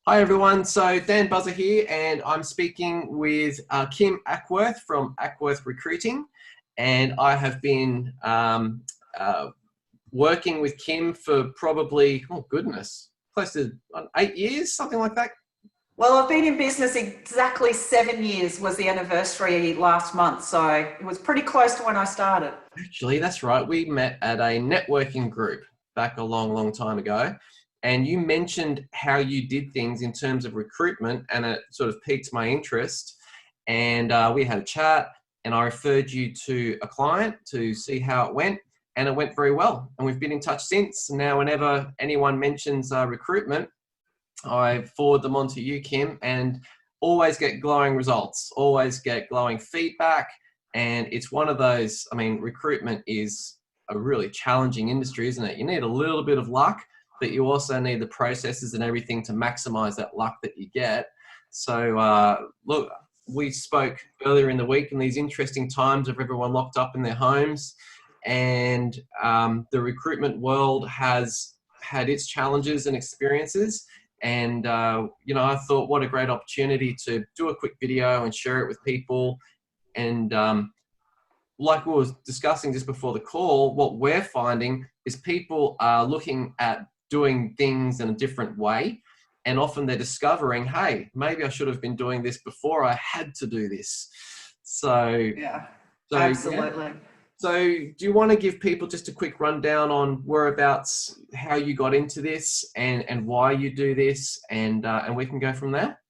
Hi everyone, so Dan Buzer here and I'm speaking with Kim Acworth from Acworth Recruiting, and I have been working with Kim for probably, oh goodness, close to 8 years, something like that. Well, I've been in business exactly 7 years was the anniversary last month. So it was pretty close to when I started. Actually, that's right, we met at a networking group back a long time ago. And you mentioned how you did things in terms of recruitment, and it sort of piqued my interest. And we had a chat, and I referred you to a client to see how it went, and it went very well. And we've been in touch since. Now, whenever anyone mentions recruitment, I forward them on to you, Kim, and always get glowing results, always get glowing feedback. And it's one of those, I mean, recruitment is a really challenging industry, isn't it? You need a little bit of luck, but you also need the processes and everything to maximize that luck that you get. So look, we spoke earlier in the week in these interesting times of everyone locked up in their homes, and the recruitment world has had its challenges and experiences. And I thought, what a great opportunity to do a quick video and share it with people. And like we were discussing just before the call, what we're finding is people are looking at doing things in a different way, and often they're discovering, hey, maybe I should have been doing this before I had to do this. Yeah, absolutely. Yeah. So do you want to give people just a quick rundown on whereabouts, how you got into this and why you do this, and we can go from there?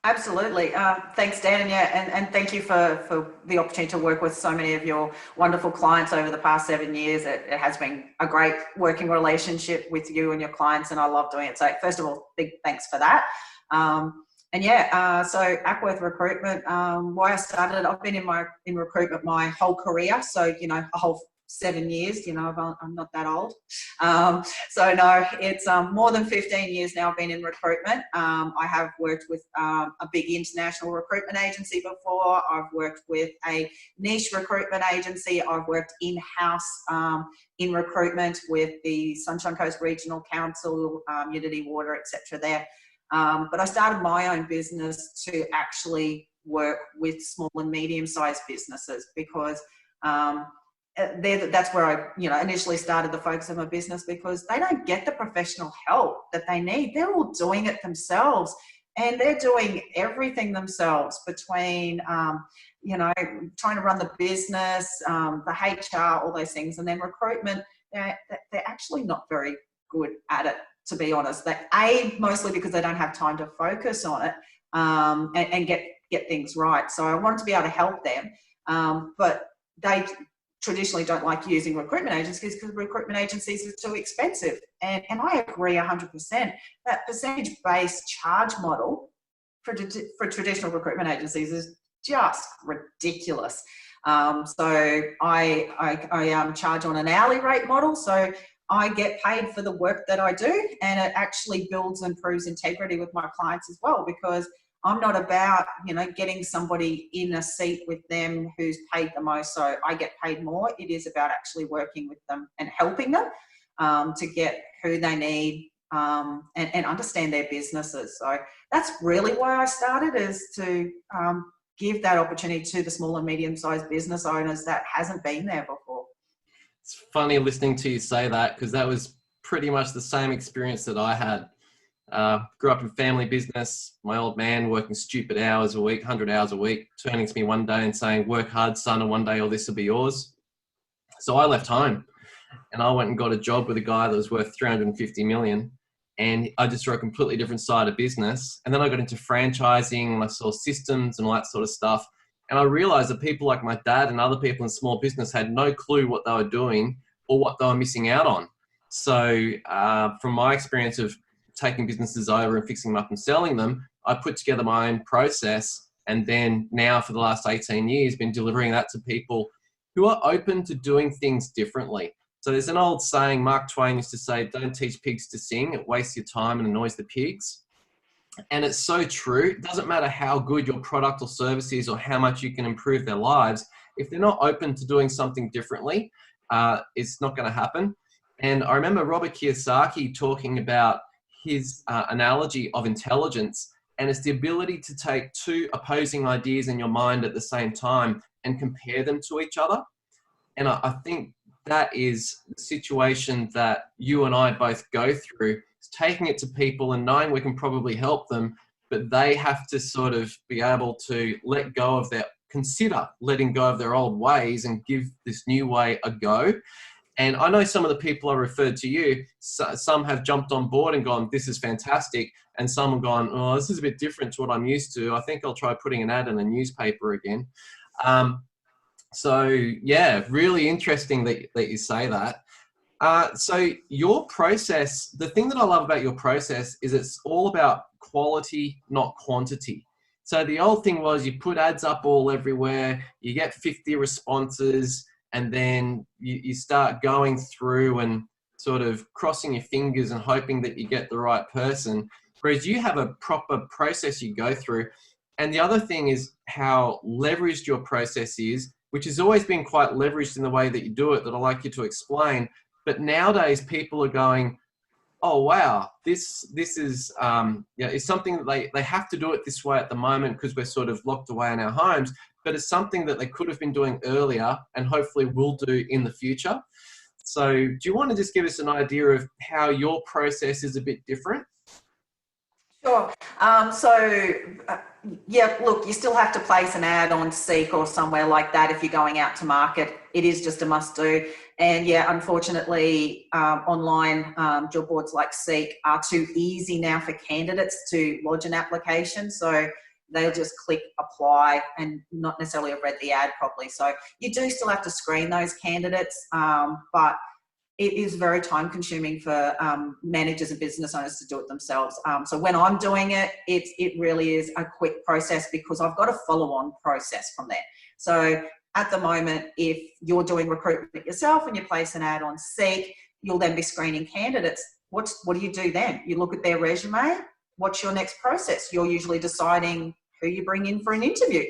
Absolutely. Thanks, Dan. And thank you for the opportunity to work with so many of your wonderful clients over the past 7 years. It has been a great working relationship with you and your clients, and I love doing it. So first of all, big thanks for that. So Acworth Recruitment, why I started, I've been in recruitment my whole career. So, a whole 7 years, I'm not that old. So no, it's more than 15 years now I've been in recruitment. I have worked with a big international recruitment agency before. I've worked with a niche recruitment agency. I've worked in-house in recruitment with the Sunshine Coast Regional Council, Unity Water, etc. there. But I started my own business to actually work with small and medium-sized businesses because that's where I, initially started the focus of my business, because they don't get the professional help that they need. They're all doing it themselves, and they're doing everything themselves between, trying to run the business, the HR, all those things. And then recruitment, they're actually not very good at it, to be honest. Mostly because they don't have time to focus on it and get things right. So I wanted to be able to help them, but they traditionally don't like using recruitment agencies because recruitment agencies are too expensive. And I agree 100%. That percentage-based charge model for traditional recruitment agencies is just ridiculous. So I charge on an hourly rate model. So I get paid for the work that I do, and it actually builds and proves integrity with my clients as well, because I'm not about, getting somebody in a seat with them who's paid the most so I get paid more. It is about actually working with them and helping them to get who they need and understand their businesses. So that's really why I started, is to give that opportunity to the small and medium-sized business owners that hasn't been there before. It's funny listening to you say that, because that was pretty much the same experience that I had. Grew up in family business. My old man working stupid hours a week, 100 hours a week, turning to me one day and saying, "Work hard, son, and one day all this will be yours." So I left home and I went and got a job with a guy that was worth 350 million. And I just saw a completely different side of business. And then I got into franchising, and I saw systems and all that sort of stuff. And I realized that people like my dad and other people in small business had no clue what they were doing or what they were missing out on. So from my experience of taking businesses over and fixing them up and selling them, I put together my own process, and then now for the last 18 years been delivering that to people who are open to doing things differently. So there's an old saying, Mark Twain used to say, "Don't teach pigs to sing, it wastes your time and annoys the pigs." And it's so true. It doesn't matter how good your product or service is or how much you can improve their lives. If they're not open to doing something differently, it's not going to happen. And I remember Robert Kiyosaki talking about his analogy of intelligence, and it's the ability to take two opposing ideas in your mind at the same time and compare them to each other. And I think that is the situation that you and I both go through, is taking it to people and knowing we can probably help them, but they have to sort of be able to consider letting go of their old ways and give this new way a go. And I know some of the people I referred to you, some have jumped on board and gone, this is fantastic. And some have gone, oh, this is a bit different to what I'm used to. I think I'll try putting an ad in a newspaper again. So yeah, really interesting that you say that. So your process, the thing that I love about your process is it's all about quality, not quantity. So the old thing was you put ads up all everywhere, you get 50 responses, and then you start going through and sort of crossing your fingers and hoping that you get the right person. Whereas you have a proper process you go through. And the other thing is how leveraged your process is, which has always been quite leveraged in the way that you do it, that I'd like you to explain. But nowadays people are going, oh, wow, this is it's something that they have to do it this way at the moment because we're sort of locked away in our homes, but it's something that they could have been doing earlier and hopefully will do in the future. So do you want to just give us an idea of how your process is a bit different? Sure. Yeah, look, you still have to place an ad on Seek or somewhere like that if you're going out to market. It is just a must do. And yeah, unfortunately, online job boards like Seek are too easy now for candidates to lodge an application. So they'll just click apply and not necessarily have read the ad properly. So you do still have to screen those candidates, but it is very time consuming for managers and business owners to do it themselves. So when I'm doing it, it really is a quick process because I've got a follow-on process from there. So at the moment, if you're doing recruitment yourself and you place an ad on Seek, you'll then be screening candidates. What do you do then? You look at their resume. What's your next process? You're usually deciding who you bring in for an interview.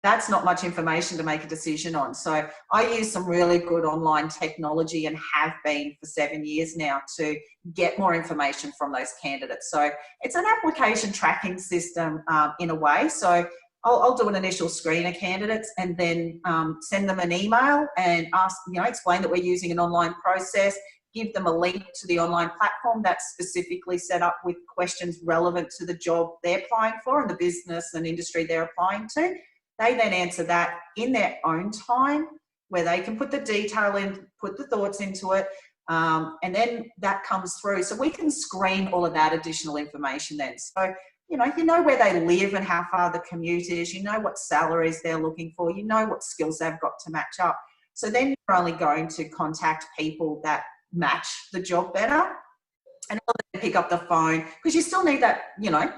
That's not much information to make a decision on. So I use some really good online technology and have been for 7 years now to get more information from those candidates. So it's an application tracking system in a way. So I'll do an initial screen of candidates and then send them an email and ask, explain that we're using an online process, give them a link to the online platform that's specifically set up with questions relevant to the job they're applying for and the business and industry they're applying to. They then answer that in their own time where they can put the detail in, put the thoughts into it, and then that comes through. So we can screen all of that additional information then. So, you know where they live and how far the commute is, you know what salaries they're looking for, you know what skills they've got to match up. So then you're only going to contact people that match the job better. And pick up the phone because you still need that,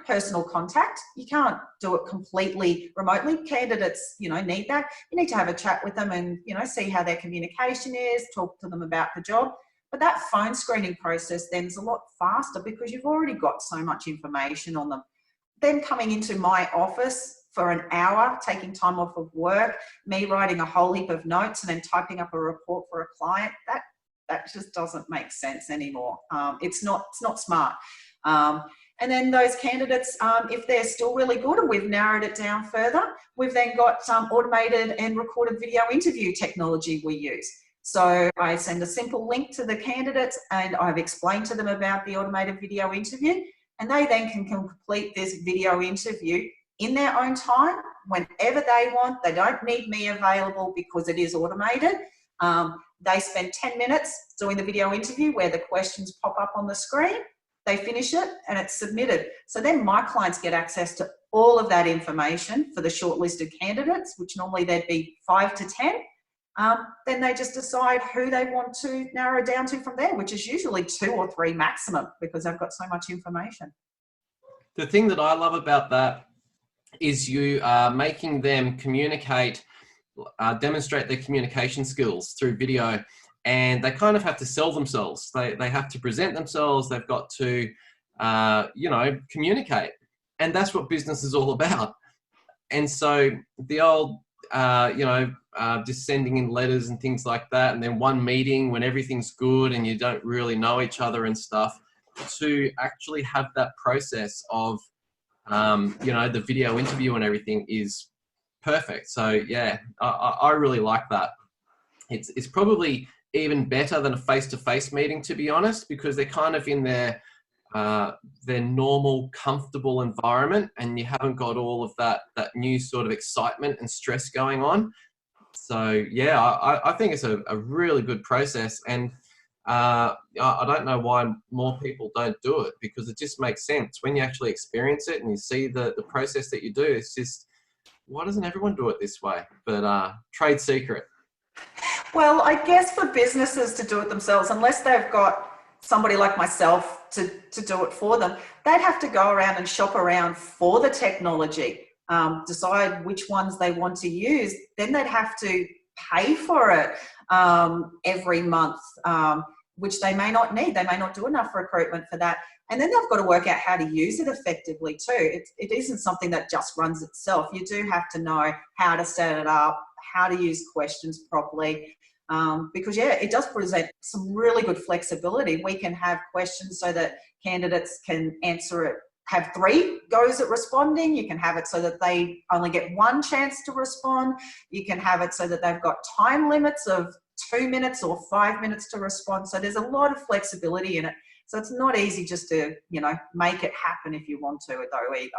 personal contact. You can't do it completely remotely. Candidates, need that. You need to have a chat with them and, see how their communication is, talk to them about the job. But that phone screening process then is a lot faster because you've already got so much information on them. Then coming into my office for an hour, taking time off of work, me writing a whole heap of notes and then typing up a report for a client, that just doesn't make sense anymore. It's not smart. And then those candidates, if they're still really good and we've narrowed it down further, we've then got some automated and recorded video interview technology we use. So I send a simple link to the candidates and I've explained to them about the automated video interview, and they then can complete this video interview in their own time, whenever they want. They don't need me available because it is automated. They spend 10 minutes doing the video interview where the questions pop up on the screen. They finish it and it's submitted. So then my clients get access to all of that information for the shortlisted candidates, which normally there'd be 5 to 10. Then they just decide who they want to narrow down to from there, which is usually 2 or 3 maximum because they've got so much information. The thing that I love about that is you are making them communicate, demonstrate their communication skills through video, and they kind of have to sell themselves. They have to present themselves. They've got to, communicate, and that's what business is all about. And so the old, just sending in letters and things like that, and then one meeting when everything's good and you don't really know each other and stuff, to actually have that process of, you know, the video interview and everything is perfect. So yeah, I really like that. It's probably even better than a face-to-face meeting, to be honest, because they're kind of in their normal, comfortable environment, and you haven't got all of that new sort of excitement and stress going on. So yeah, I think it's a really good process, and I don't know why more people don't do it, because it just makes sense when you actually experience it and you see the process that you do. It's just, why doesn't everyone do it this way? But trade secret. Well, I guess for businesses to do it themselves, unless they've got somebody like myself to do it for them, they'd have to go around and shop around for the technology, decide which ones they want to use. Then they'd have to pay for it every month, which they may not need. They may not do enough recruitment for that. And then they've got to work out how to use it effectively too. It isn't something that just runs itself. You do have to know how to set it up, how to use questions properly. Because yeah, it does present some really good flexibility. We can have questions so that candidates can answer it, have 3 goes at responding. You can have it so that they only get 1 chance to respond. You can have it so that they've got time limits of 2 minutes or 5 minutes to respond. So there's a lot of flexibility in it. So it's not easy just to, you know, make it happen if you want to though either.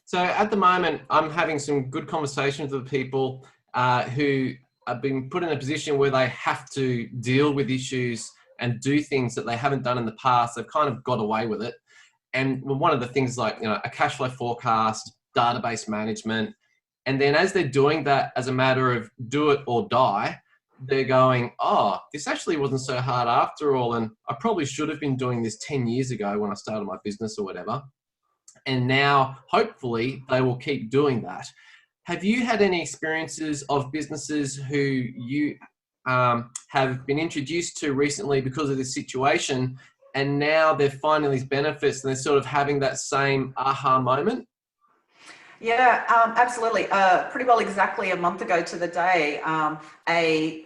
So at the moment, I'm having some good conversations with people who have been put in a position where they have to deal with issues and do things that they haven't done in the past. They've kind of got away with it. And one of the things like, you know, a cash flow forecast, database management. And then as they're doing that as a matter of do it or die, they're going, oh, this actually wasn't so hard after all. And I probably should have been doing this 10 years ago when I started my business or whatever. And now hopefully they will keep doing that. Have you had any experiences of businesses who you have been introduced to recently because of this situation, and now they're finding these benefits and they're sort of having that same aha moment? Yeah, absolutely. Pretty well exactly a month ago to the day, a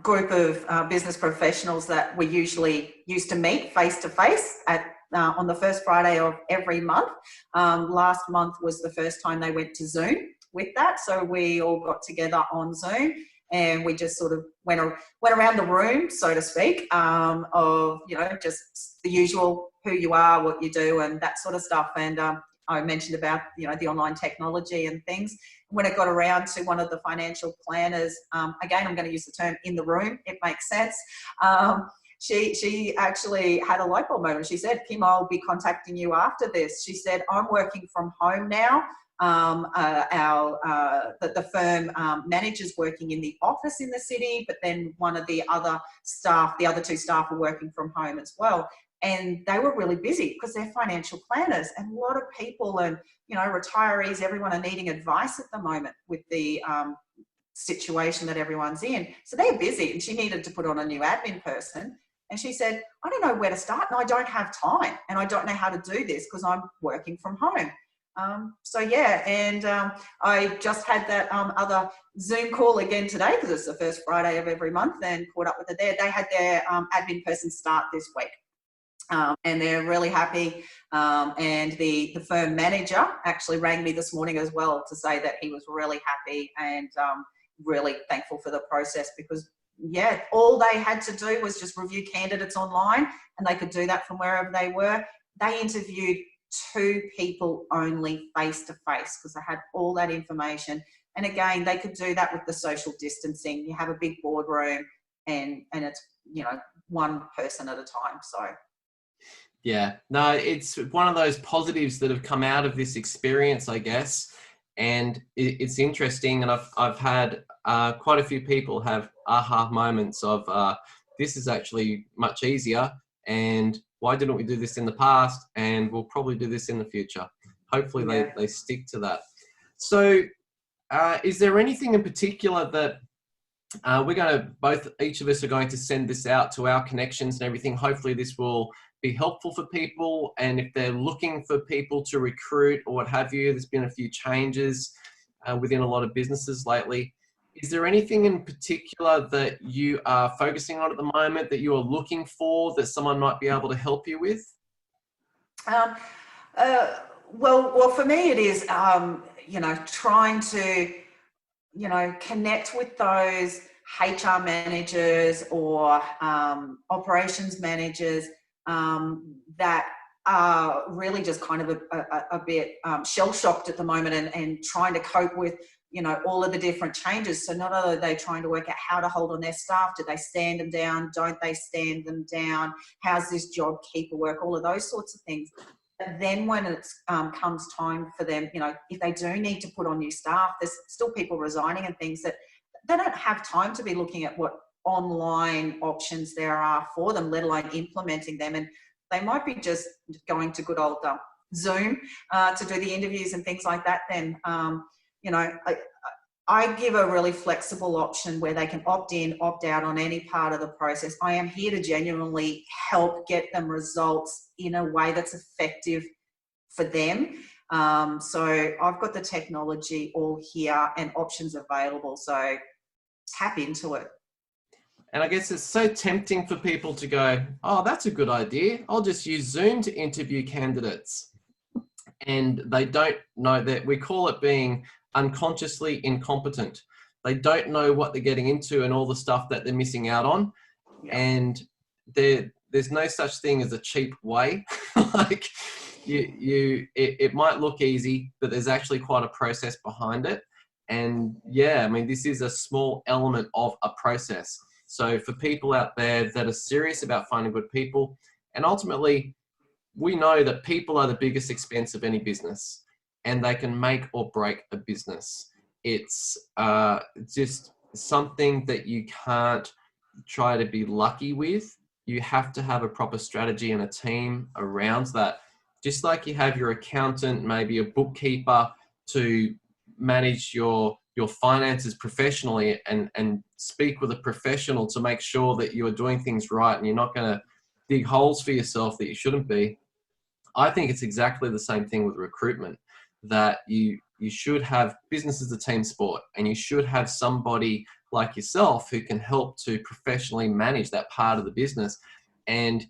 group of business professionals that we usually used to meet face to face at on the first Friday of every month. Last month was the first time they went to Zoom with that. So we all got together on Zoom and we just sort of went around the room, so to speak, of, you know, just the usual, who you are, what you do and that sort of stuff. And I mentioned about, you know, the online technology and things. When it got around to one of the financial planners, again, I'm going to use the term in the room, it makes sense. She actually had a light bulb moment. She said, Kim, I'll be contacting you after this. She said, I'm working from home now. The firm managers working in the office in the city, but then one of the other staff, the other 2 staff are working from home as well. And they were really busy because they're financial planners, and a lot of people and, you know, retirees, everyone are needing advice at the moment with the situation that everyone's in. So they're busy, and she needed to put on a new admin person. And she said, I don't know where to start, and I don't have time, and I don't know how to do this because I'm working from home. So yeah, and I just had that other Zoom call again today because it's the first Friday of every month, and caught up with her there. They had their admin person start this week. And they're really happy. And the firm manager actually rang me this morning as well to say that he was really happy and really thankful for the process, because yeah, all they had to do was just review candidates online, and they could do that from wherever they were. They interviewed 2 people only face to face because they had all that information. And again, they could do that with the social distancing. You have a big boardroom and it's, you know, 1 person at a time. So Yeah, no, it's one of those positives that have come out of this experience, I guess. And it's interesting. And I've had quite a few people have aha moments of this is actually much easier. And why didn't we do this in the past? And we'll probably do this in the future. Hopefully they stick to that. So is there anything in particular that we're going to, each of us are going to send this out to our connections and everything. Hopefully this will be helpful for people. And if they're looking for people to recruit or what have you, there's been a few changes within a lot of businesses lately. Is there anything in particular that you are focusing on at the moment that you are looking for that someone might be able to help you with? Um, well, for me, it is, trying to, connect with those HR managers or operations managers that are really just kind of a bit shell shocked at the moment, and trying to cope with, all of the different changes. So not only are they trying to work out how to hold on their staff, do they stand them down? Don't they stand them down? How's this job keeper work? All of those sorts of things. But then when it comes time for them, if they do need to put on new staff, there's still people resigning and things that they don't have time to be looking at what online options there are for them, let alone implementing them. And they might be just going to good old Zoom to do the interviews and things like that. Then, I give a really flexible option where they can opt in, opt out on any part of the process. I am here to genuinely help get them results in a way that's effective for them. So I've got the technology all here and options available. So tap into it. And I guess it's so tempting for people to go, oh, that's a good idea. I'll just use Zoom to interview candidates. And they don't know that we call it being unconsciously incompetent. They don't know what they're getting into and all the stuff that they're missing out on. Yeah. And there's no such thing as a cheap way. Like it might look easy, but there's actually quite a process behind it. And yeah, I mean, this is a small element of a process. So for people out there that are serious about finding good people, and ultimately we know that people are the biggest expense of any business, and they can make or break a business. It's just something that you can't try to be lucky with. You have to have a proper strategy and a team around that. Just like you have your accountant, maybe a bookkeeper to manage your finances professionally and speak with a professional to make sure that you are doing things right and you're not going to dig holes for yourself that you shouldn't be. I think it's exactly the same thing with recruitment, that you should have business as a team sport, and you should have somebody like yourself who can help to professionally manage that part of the business. And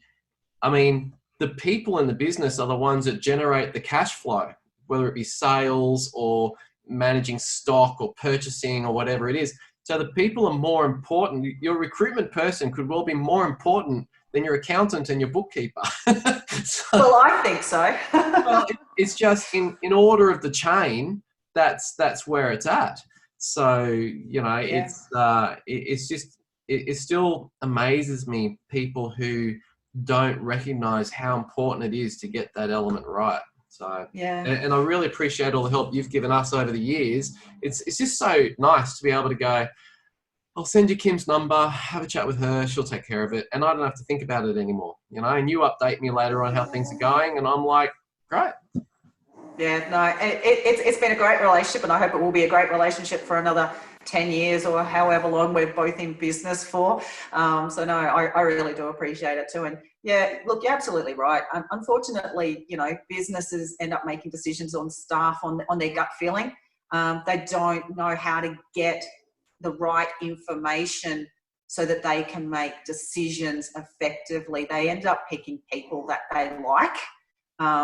I mean, the people in the business are the ones that generate the cash flow, whether it be sales or managing stock or purchasing or whatever it is. So the people are more important. Your recruitment person could well be more important than your accountant and your bookkeeper. Well, I think so. Well, it's just in order of the chain, that's where it's at. So, Yeah. it still amazes me, people who don't recognize how important it is to get that element right. So, Yeah. and I really appreciate all the help you've given us over the years. It's just so nice to be able to go, I'll send you Kim's number, have a chat with her, she'll take care of it, and I don't have to think about it anymore, and you update me later on how things are going, and I'm like, great. Yeah, no, it's been a great relationship, and I hope it will be a great relationship for another 10 years or however long we're both in business for. So no, I really do appreciate it too. And yeah, look, you're absolutely right. Unfortunately, businesses end up making decisions on staff on their gut feeling. They don't know how to get the right information so that they can make decisions effectively. They end up picking people that they like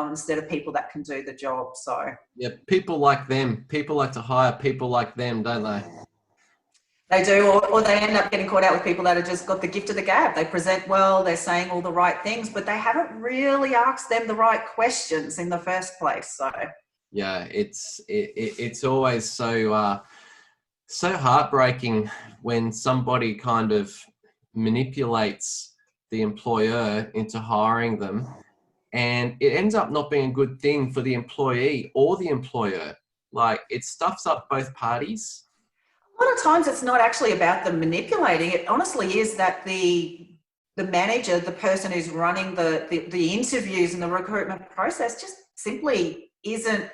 instead of people that can do the job. So yeah, people like them. People like to hire people like them, don't they? They do, or they end up getting caught out with people that have just got the gift of the gab. They present well, they're saying all the right things, but they haven't really asked them the right questions in the first place. So yeah, it's always so heartbreaking when somebody kind of manipulates the employer into hiring them, and it ends up not being a good thing for the employee or the employer. Like, it stuffs up both parties. a lot of times it's not actually about them manipulating. It honestly is that the manager, the person who's running the interviews and the recruitment process, just simply isn't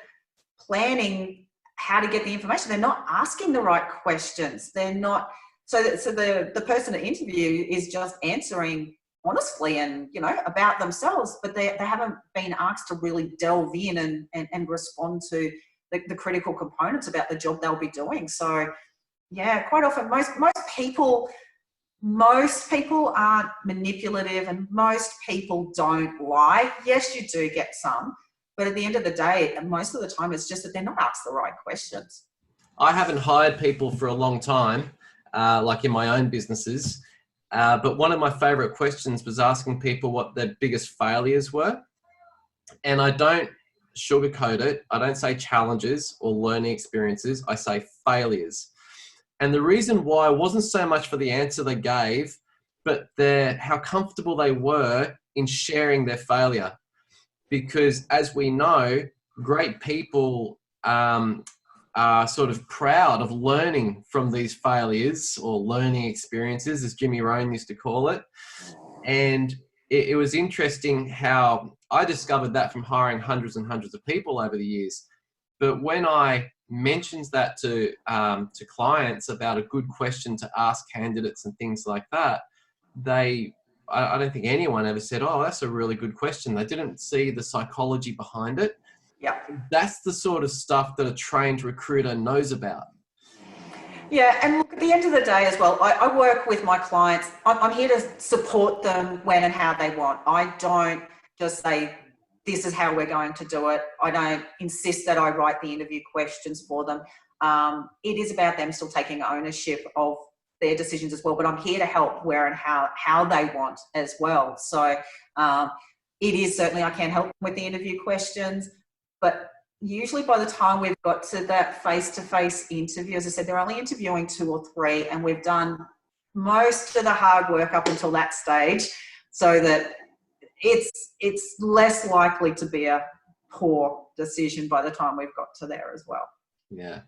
planning how to get the information. They're not asking the right questions. They're not, so the person at interview is just answering honestly and, about themselves, but they haven't been asked to really delve in and respond to the critical components about the job they'll be doing. So Yeah, quite often most people aren't manipulative, and most people don't lie. Yes, you do get some, but at the end of the day, most of the time it's just that they're not asked the right questions. I haven't hired people for a long time, like in my own businesses. But one of my favorite questions was asking people what their biggest failures were. And I don't sugarcoat it. I don't say challenges or learning experiences. I say failures. And the reason why wasn't so much for the answer they gave, but how comfortable they were in sharing their failure. Because as we know, great people are sort of proud of learning from these failures or learning experiences, as Jimmy Rohn used to call it. And it was interesting how I discovered that from hiring hundreds and hundreds of people over the years. But when I mentioned that to clients about a good question to ask candidates and things like that, I don't think anyone ever said, oh, that's a really good question. They didn't see the psychology behind it. Yeah. That's the sort of stuff that a trained recruiter knows about. Yeah, and look, at the end of the day as well, I work with my clients. I'm here to support them when and how they want. I don't just say, this is how we're going to do it. I don't insist that I write the interview questions for them. It is about them still taking ownership of their decisions as well, but I'm here to help where and how they want as well. So it is certainly, I can help them with the interview questions, but usually by the time we've got to that face-to-face interview, as I said, they're only interviewing 2 or 3, and we've done most of the hard work up until that stage, so that it's less likely to be a poor decision by the time we've got to there as well. Yeah.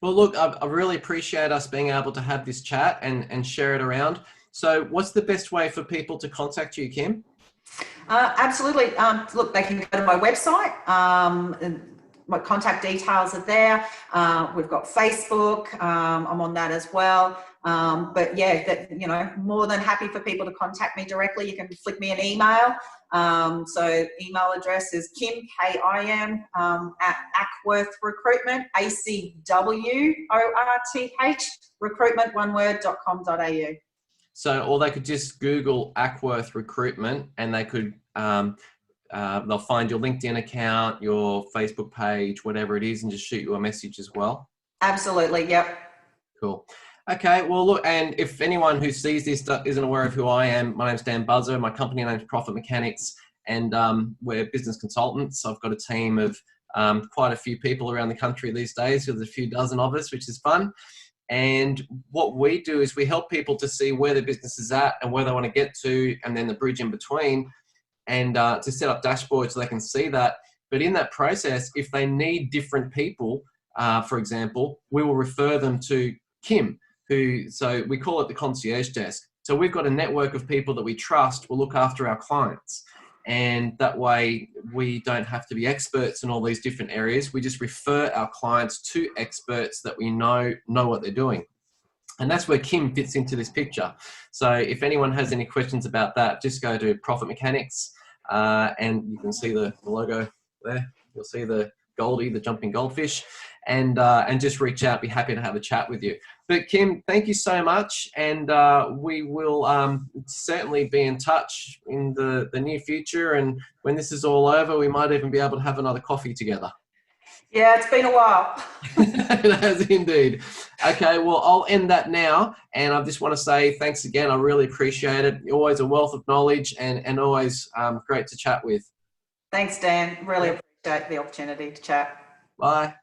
Well, look, I really appreciate us being able to have this chat and share it around. So what's the best way for people to contact you, Kim? Absolutely. Look, they can go to my website. My contact details are there. We've got Facebook. I'm on that as well. But yeah, more than happy for people to contact me directly. You can flick me an email. So email address is Kim, Kim, at Acworth Recruitment, ACWORTH, recruitment, one word.com.au. So, or they could just Google Acworth Recruitment, and they could, they'll find your LinkedIn account, your Facebook page, whatever it is, and just shoot you a message as well. Absolutely. Yep. Cool. Okay. Well, look, and if anyone who sees this isn't aware of who I am, my name's Dan Buzer. My company name's Profit Mechanics, and we're business consultants. I've got a team of quite a few people around the country these days. So there's a few dozen of us, which is fun. And what we do is we help people to see where their business is at and where they want to get to, and then the bridge in between, and to set up dashboards so they can see that. But in that process, if they need different people, for example, we will refer them to Kim, so we call it the concierge desk. So we've got a network of people that we trust will look after our clients. And that way we don't have to be experts in all these different areas. We just refer our clients to experts that we know what they're doing. And that's where Kim fits into this picture. So if anyone has any questions about that, just go to Profit Mechanics, and you can see the logo there. You'll see the Goldie, the jumping goldfish, and just reach out. Be happy to have a chat with you. But Kim, thank you so much, and we will certainly be in touch in the near future. And when this is all over, we might even be able to have another coffee together. Yeah, it's been a while. It has indeed. Okay, well, I'll end that now, and I just want to say thanks again. I really appreciate it. You're always a wealth of knowledge, and always great to chat with. Thanks, Dan. Really appreciate the opportunity to chat. Bye.